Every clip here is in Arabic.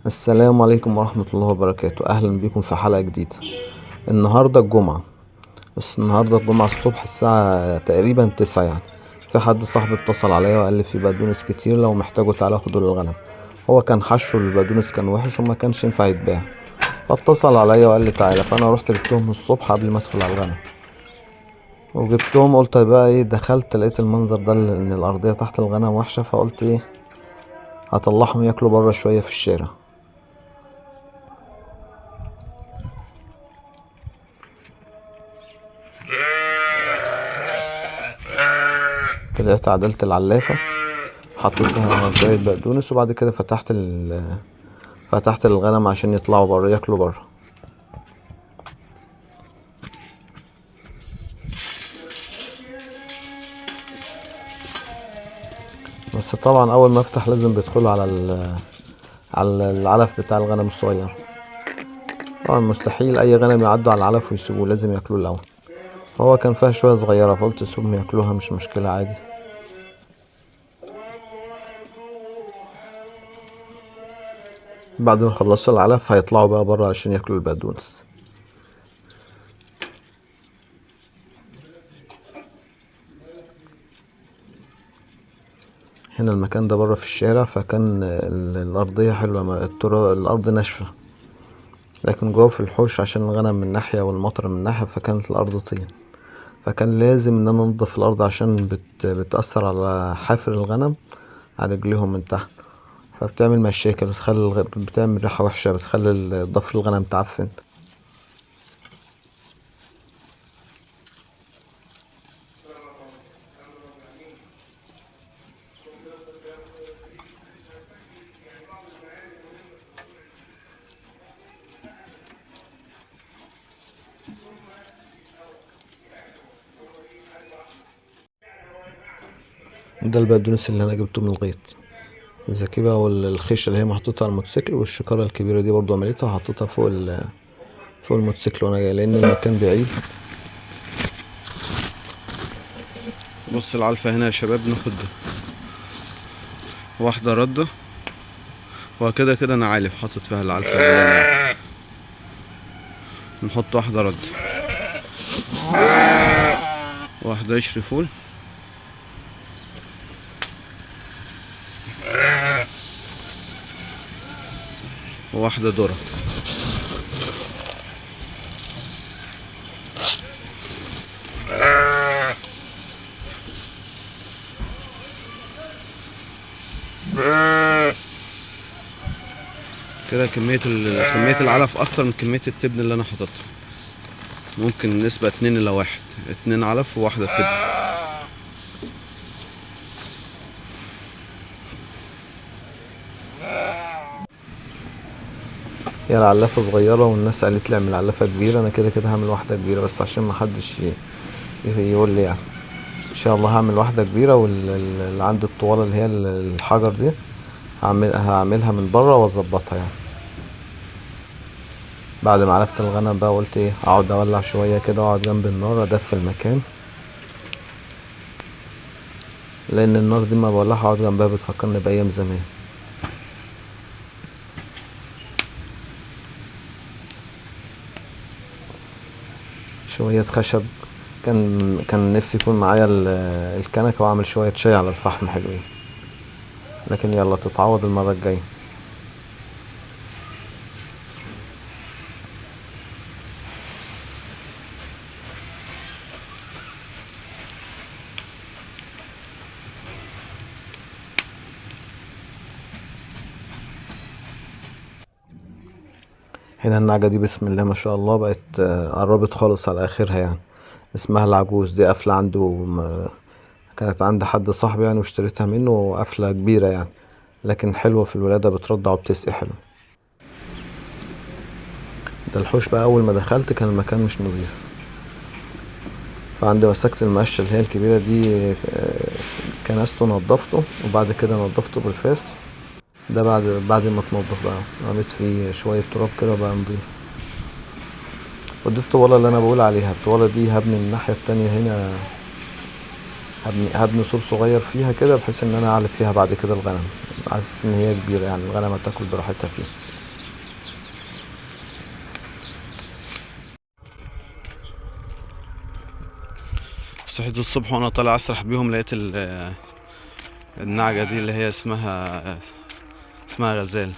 السلام عليكم ورحمة الله وبركاته. أهلا بكم في حلقة جديدة. النهاردة الجمعة، بس النهاردة الجمعة الصبح الساعة تقريبا 9 يعني. في حد صاحبي اتصل عليا وقال لي في بقدونس كتير، لو محتاجه تعالى خده للغنم. هو كان حشه البقدونس كان وحش وما كانش ينفع يتباع، فاتصل عليا وقال لي تعالى، فأنا رحت جبتهم الصبح قبل ما ادخل على الغنم. وجبتهم قلت بقى ايه، دخلت لقيت المنظر ده ان الأرضية تحت الغنم وحشة، فقلت ايه هطلعهم ياكلوا برا شوية في الشارع. طلعت عدلت العلافة، حطيت فيها شوية بقدونس، وبعد كده فتحت الغنم عشان يطلعوا بره ياكلوا بره. بس طبعا اول ما افتح لازم بيدخلوا على العلف بتاع الغنم الصغير. طبعا مستحيل اي غنم يعدوا على العلف ويسيبوه، لازم ياكلوه الاول. فهو كان فيها شوية صغيرة، فقلت سيبهم ياكلوها مش مشكلة عادي. بعد ما خلصوا العلف هيطلعوا بقى بره عشان ياكلوا البقدونس. هنا المكان ده بره في الشارع، فكان الأرضية حلوة، الأرض ناشفة، لكن جوه في الحوش عشان الغنم من ناحية والمطر من ناحية، فكانت الأرض طين. فكان لازم ان انا انضف الارض عشان بتأثر على حافر الغنم، على رجليهم من تحت، فبتعمل مشاكل، بتعمل ريحة وحشة، بتخلي ضفر الغنم تعفن. ده البقدونس اللي انا جبته من الغيط. الزكيبة والخيشة اللي هي محطوطة على الموتوسيكل، والشكارة الكبيرة دي برضو عملتها وحطيتها فوق الموتوسيكل وانا جاي، لان المكان بعيد. بص العلفة هنا يا شباب، ناخد واحدة ردة، وكده كده انا عالف حاطط فيها العلفة اللي انا، نحط واحدة ردة، واحدة قشر فول، وواحدة ذرة. كده كمية العلف اكتر من كمية التبن اللي انا حاططها، ممكن نسبة 2 إلى 1، 2 علف وواحدة تبن. هي العلافة صغيرة، والناس قالت لي اعمل علافة كبيرة، انا كده كده هعمل واحدة كبيرة بس عشان محدش يقول لي يعني. ان شاء الله هعمل واحدة كبيرة، واللي عند الطوالة اللي هي الحجر دي هعملها من بره واظبطها يعني. بعد ما علفت الغنم بقى قلت ايه، اقعد اولع شوية كده واقعد جنب النار ادفي المكان، لان النار دي ما بولعها اقعد جنبها بتفكرني بايام زمان. شوية خشب، كان نفسي يكون معايا الكنكة واعمل شوية شاي على الفحم حلوين، لكن يلا تتعوض المرة الجاية. هنا النعجة دي بسم الله ما شاء الله بقت قربت خالص على اخرها يعني. اسمها العجوز، دي قافلة عنده كانت عند حد صاحبي يعني، واشتريتها منه قافلة كبيرة يعني، لكن حلوة في الولادة، بترضع وبتسقي حلو. ده الحوش بقى، اول ما دخلت كان المكان مش نظيف، فعندي مسكت المقشة اللي هي الكبيرة دي، كنسته نضفته، وبعد كده نضفته بالفاس. ده بعد ما اتنضف بقى، رميت فيه شوية تراب كده بقى نضيف. ودي الطوالة اللي انا بقول عليها، الطوالة دي هبني من الناحية التانية هنا هبني سور صغير فيها كده بحيث ان انا اعلف فيها بعد كده الغنم، على اساس ان هي كبيرة يعني الغنم هتاكل براحتها فيها. صحيت الصبح وانا طالع اسرح بيهم، لقيت النعجة دي اللي هي اسمها غزال،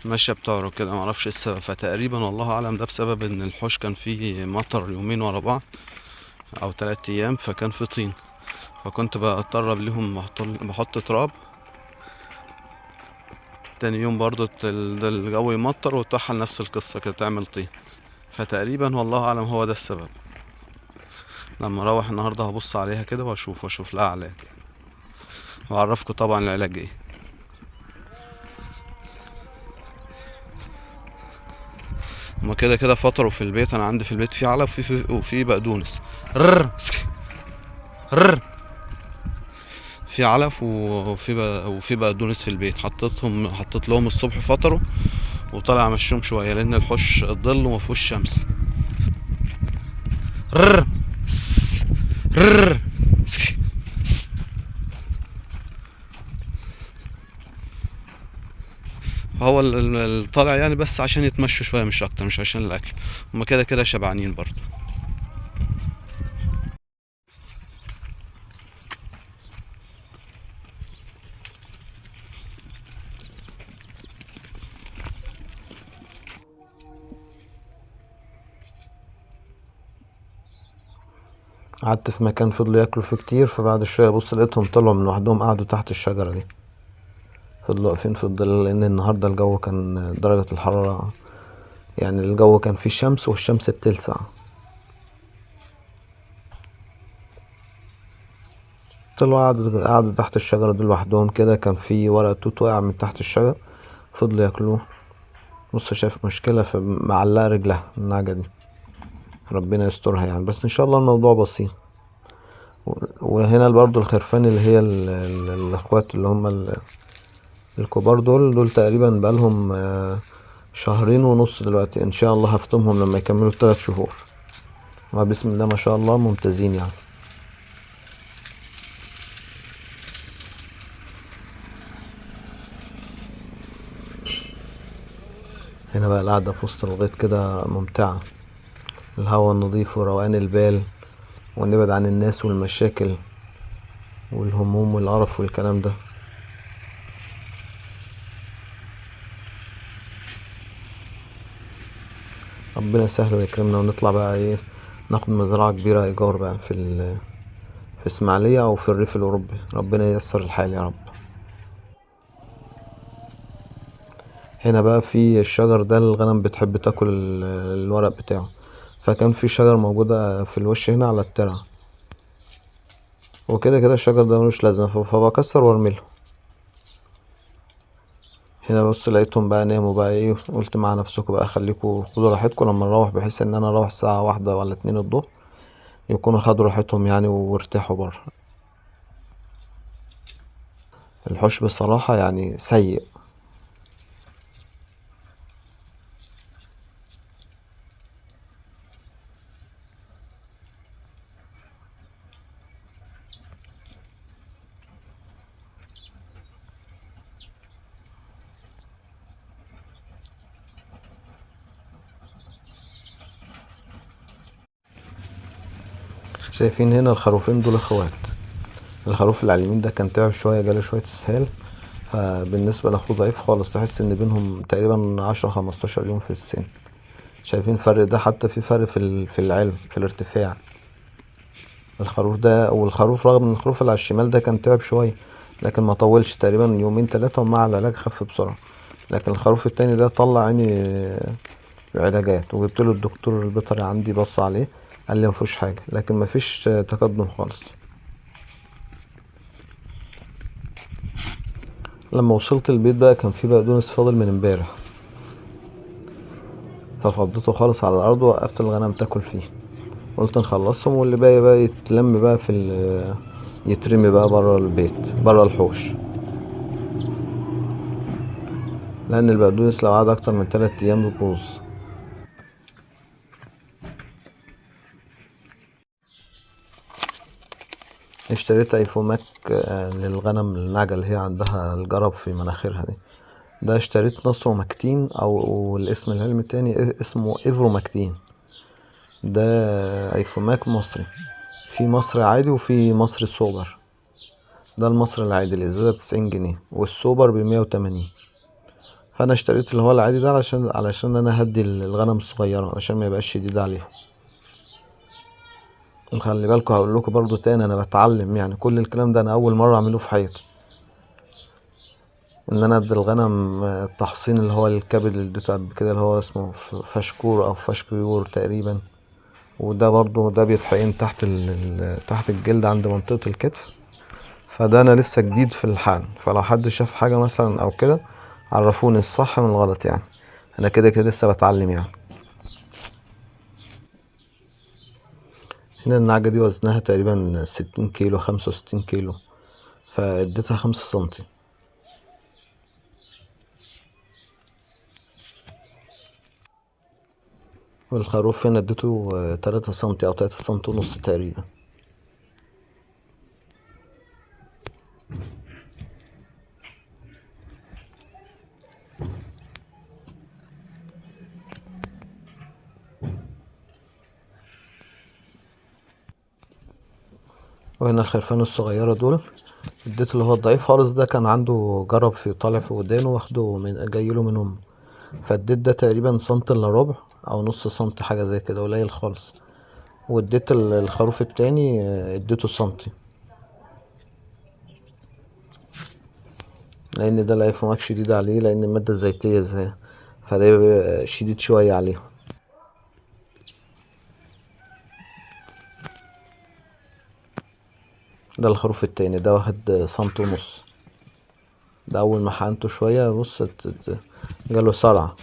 ماشية بتعرج كده، معرفش ايه السبب. فتقريبا والله اعلم ده بسبب ان الحوش كان فيه مطر يومين ورا بعض او 3 ايام، فكان في طين، فكنت بقرب ليهم بحط تراب. تاني يوم برضو الجو يمطر وتحل نفس القصة كده تعمل طين. فتقريبا والله اعلم هو ده السبب. لما اروح النهارده هبص عليها كده واشوف لها علاج، واعرفكم طبعا العلاج ايه. هما كده كده فطروا في البيت، انا عندي في البيت في علف وفي بقدونس. رر رر في علف وفي بقدونس في البيت، حطيت لهم الصبح فطروا، وطلع امشيهم شويه لان الحوش الظل ومفيهوش شمس. رر رر هو طالع يعني بس عشان يتمشوا شويه مش اكتر، مش عشان الاكل. هما كده كده شبعانين برضو. قعدت في مكان فضلوا ياكلوا فيه كتير، فبعد شويه بص لقيتهم طلعوا من لوحدهم قعدوا تحت الشجره دي، فضلوا واقفين في الظل لان النهارده الجو كان درجه الحراره يعني الجو كان فيه شمس والشمس بتلسع. طلعوا قعدوا تحت الشجرة دي لوحدهم كده، كان في ورق توت واقع من تحت الشجرة فضلوا ياكلوه. بص شايف مشكلة في معلقة رجلها النعجة دي، ربنا يسترها يعني، بس ان شاء الله الموضوع بسيط. وهنا برضو الخرفان اللي هي الاخوات اللي هم الكبار دول تقريبا بقالهم شهرين ونص دلوقتي، ان شاء الله هفتمهم لما يكملوا 3 شهور، وبسم الله ما شاء الله ممتازين يعني. هنا بقى القعدة في وسط الغيط كده ممتعة، الهواء النظيف وروقان البال، ونبعد عن الناس والمشاكل والهموم والقرف والكلام ده. ربنا يسهل ويكرمنا ونطلع بقى ايه، ناخد مزرعة كبيرة ايجار بقى في اسماعيلية او في الريف الاوروبي، ربنا ييسر الحال يا رب. هنا بقى في الشجر ده الغنم بتحب تاكل الورق بتاعه، فكان في شجر موجودة في الوش هنا على الترعة، وكده كده الشجر ده ملوش لازمة فبكسر وارميله. هنا بص لقيتهم بقى ناموا بقى ايه، قلت مع نفسكم بقى خليكوا خدوا راحتكم لما نروح، بحيث ان انا اروح الساعة 1 ولا 2 الظهر يكونوا خدوا راحتهم يعني وارتاحوا بره. الحوش بصراحة يعني سيء. شايفين هنا الخروفين دول اخوات، الخروف اللي على اليمين ده كان تعب شوية جاله شوية اسهال، فبالنسبة لاخوه ضعيف خالص، تحس ان بينهم تقريبا 10 15 يوم في السن. شايفين الفرق ده، حتى في فرق في العلم في الارتفاع. الخروف ده والخروف، رغم ان الخروف اللي على الشمال ده كان تعب شوية لكن ما طولش، تقريبا يومين 3 ومع العلاج خف بسرعة. لكن الخروف التاني ده طلع عيني علاجات، وجبت له الدكتور البيطري عندي بص عليه قال لي مفيهوش حاجة، لكن مفيش تقدم خالص. لما وصلت البيت بقى كان في بقدونس فاضل من امبارح، ففضيته خالص على الارض ووقفت الغنم تاكل فيه، قلت نخلصهم واللي باقي بقى يتلم بقى يترمي بقى برا البيت برا الحوش، لان البقدونس لو قعد اكتر من 3 ايام بيبوظ. اشتريت ايفوماك للغنم، النعجة اللي هي عندها الجرب في مناخيرها دي. ده اشتريت نصروماكتين او الاسم العلمي التاني اسمه ايفروماكتين. ده ايفوماك مصري، في مصري عادي وفي مصري سوبر. ده المصري العادي الازازة 90 جنيه، والسوبر ب180. فانا اشتريت اللي هو العادي ده علشان انا هدي الغنم الصغيرة علشان ما يبقاش شديد عليهم. وخلي بالكوا هقول لكم برضو تاني، انا بتعلم يعني كل الكلام ده انا اول مرة اعمله في حياتي، ان انا ادي الغنم التحصين اللي هو الكبد اللي اديته قبل كده اللي هو اسمه فشكور او فشكيور تقريبا. وده برضو ده بيتحقن تحت الجلد عند منطقة الكتف. فده انا لسه جديد في الحقن، فلو حد شاف حاجة مثلا او كده عرفوني الصح من الغلط يعني، انا كده كده لسه بتعلم يعني. هنا النعجة دي وزنها تقريبا 60 كيلو، 65 كيلو، فاديتها 5 سنتي. والخروف هنا اديته 3 سنتي او 3 سنتي ونص تقريبا. وهنا الخرفان الصغيرة دول اديت اللي هو الضعيف خالص ده كان عنده جرب في طالع في ودانه، واخده جايله من امه. فاديت ده تقريبا سنتي الا ربع او نص سنتي حاجة زي كده، قليل خالص. واديت الخروف التاني اديته سنتي، لان ده الايفوماك شديد عليه، لان المادة الزيتية زي فده بيبقى شديد شوية عليهم. ده الخروف التاني ده واخد سنتي ونص. ده اول ما حقنته شوية بص جاله صرع.